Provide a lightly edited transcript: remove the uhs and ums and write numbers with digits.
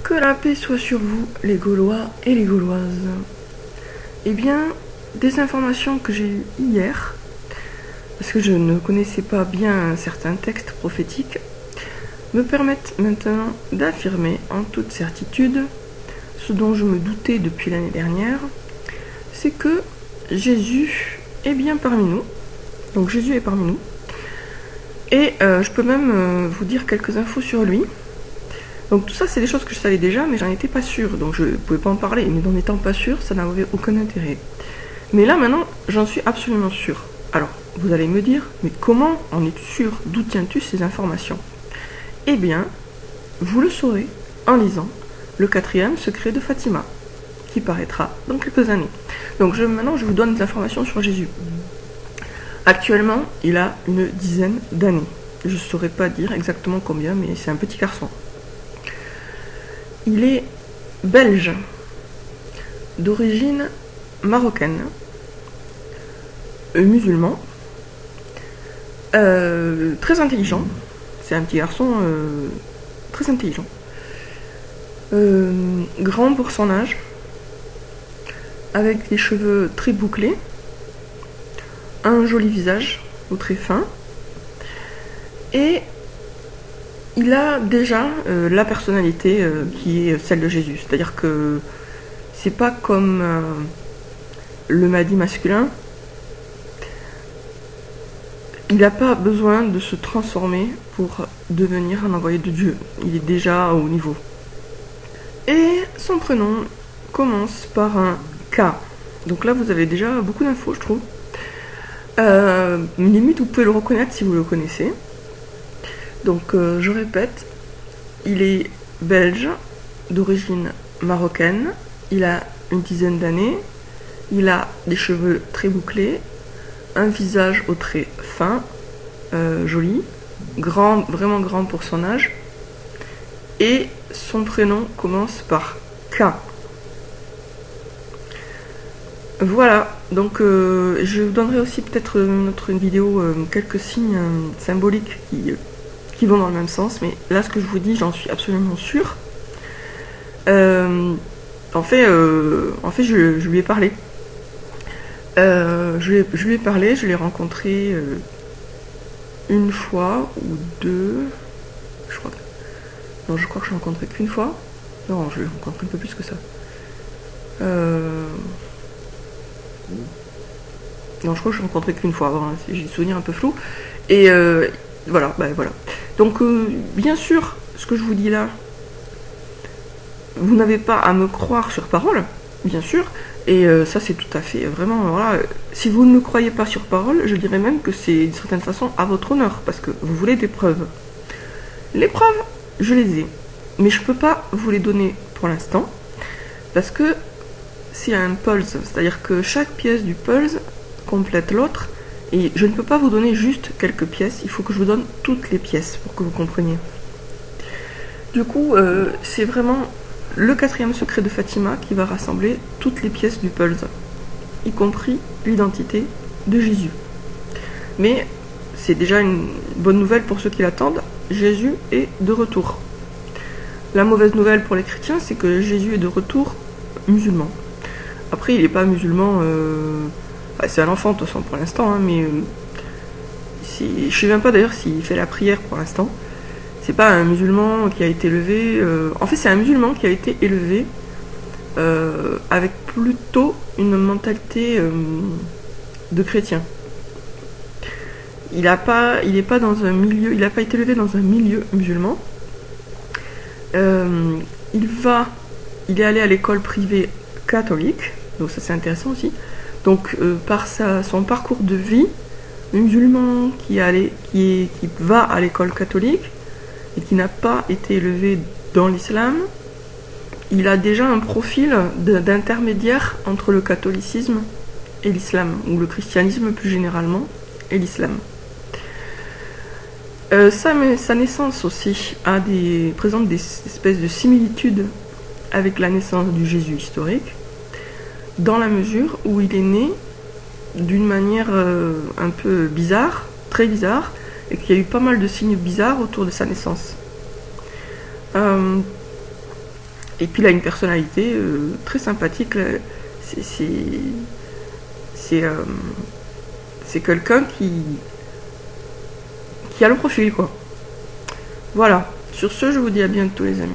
Que la paix soit sur vous, les Gaulois et les Gauloises. Eh bien, des informations que j'ai eues hier, parce que je ne connaissais pas bien certains textes prophétiques, me permettent maintenant d'affirmer en toute certitude ce dont je me doutais depuis l'année dernière, c'est que Jésus est bien parmi nous. Donc Jésus est parmi nous. Et je peux même vous dire quelques infos sur lui. Donc tout ça, c'est des choses que je savais déjà, mais j'en étais pas sûre. Donc je ne pouvais pas en parler. Mais en étant pas sûre, ça n'avait aucun intérêt. Mais là, maintenant, j'en suis absolument sûre. Alors, vous allez me dire, mais comment en es-tu sûre? D'où tiens-tu ces informations? Eh bien, vous le saurez en lisant le 4e secret de Fatima, qui paraîtra dans quelques années. Donc maintenant, je vous donne des informations sur Jésus. Actuellement, il a une dizaine d'années. Je ne saurais pas dire exactement combien, mais c'est un petit garçon. Il est belge, d'origine marocaine, musulman, très intelligent. C'est un petit garçon très intelligent. Grand pour son âge, avec des cheveux très bouclés, un joli visage, ou très fin, et il a déjà la personnalité qui est celle de Jésus. C'est-à-dire que c'est pas comme le Mahdi masculin. Il n'a pas besoin de se transformer pour devenir un envoyé de Dieu. Il est déjà au haut niveau. Et son prénom commence par un K. Donc là, vous avez déjà beaucoup d'infos, je trouve. Limite, vous pouvez le reconnaître si vous le connaissez. Donc, je répète, il est belge, d'origine marocaine. Il a une dizaine d'années. Il a des cheveux très bouclés, un visage aux traits fins, joli, grand, vraiment grand pour son âge. Et son prénom commence par K. Voilà, donc je vous donnerai aussi peut-être une vidéo, quelques signes symboliques qui vont dans le même sens, mais là ce que je vous dis, j'en suis absolument sûre. En fait, je lui ai parlé. Je lui ai parlé, je l'ai rencontré une fois ou deux, je crois. Non, je crois que je l'ai rencontré qu'une fois. Non, je l'ai rencontré un peu plus que ça. Non, je crois que je l'ai rencontré qu'une fois. Bon, j'ai des souvenirs un peu flous. Et voilà, voilà. Donc, bien sûr, ce que je vous dis là, vous n'avez pas à me croire sur parole, bien sûr. Et ça, c'est tout à fait, vraiment, voilà. Si vous ne me croyez pas sur parole, je dirais même que c'est d'une certaine façon à votre honneur, parce que vous voulez des preuves. Les preuves, je les ai. Mais je ne peux pas vous les donner pour l'instant, parce que c'est un pulse, c'est-à-dire que chaque pièce du pulse complète l'autre, et je ne peux pas vous donner juste quelques pièces, il faut que je vous donne toutes les pièces pour que vous compreniez. Du coup, c'est vraiment le 4e secret de Fatima qui va rassembler toutes les pièces du puzzle, y compris l'identité de Jésus. Mais c'est déjà une bonne nouvelle pour ceux qui l'attendent, Jésus est de retour. La mauvaise nouvelle pour les chrétiens, c'est que Jésus est de retour musulman. Après, il n'est pas musulman, c'est un enfant de toute façon pour l'instant, hein, mais je ne sais même pas d'ailleurs s'il fait la prière pour l'instant. C'est pas un musulman qui a été élevé. En fait, c'est un musulman qui a été élevé avec plutôt une mentalité de chrétien. Il n'est pas dans un milieu. Il n'a pas été élevé dans un milieu musulman. Il est allé à l'école privée catholique. Donc ça, c'est intéressant aussi. Donc par son parcours de vie, le musulman qui va à l'école catholique et qui n'a pas été élevé dans l'islam, il a déjà un profil d'intermédiaire entre le catholicisme et l'islam, ou le christianisme plus généralement, et l'islam. Sa naissance aussi présente des espèces de similitudes avec la naissance du Jésus historique, dans la mesure où il est né d'une manière un peu bizarre, très bizarre, et qu'il y a eu pas mal de signes bizarres autour de sa naissance. Et puis il a une personnalité très sympathique. C'est c'est quelqu'un qui a le profil, quoi. Voilà. Sur ce, je vous dis à bientôt, les amis.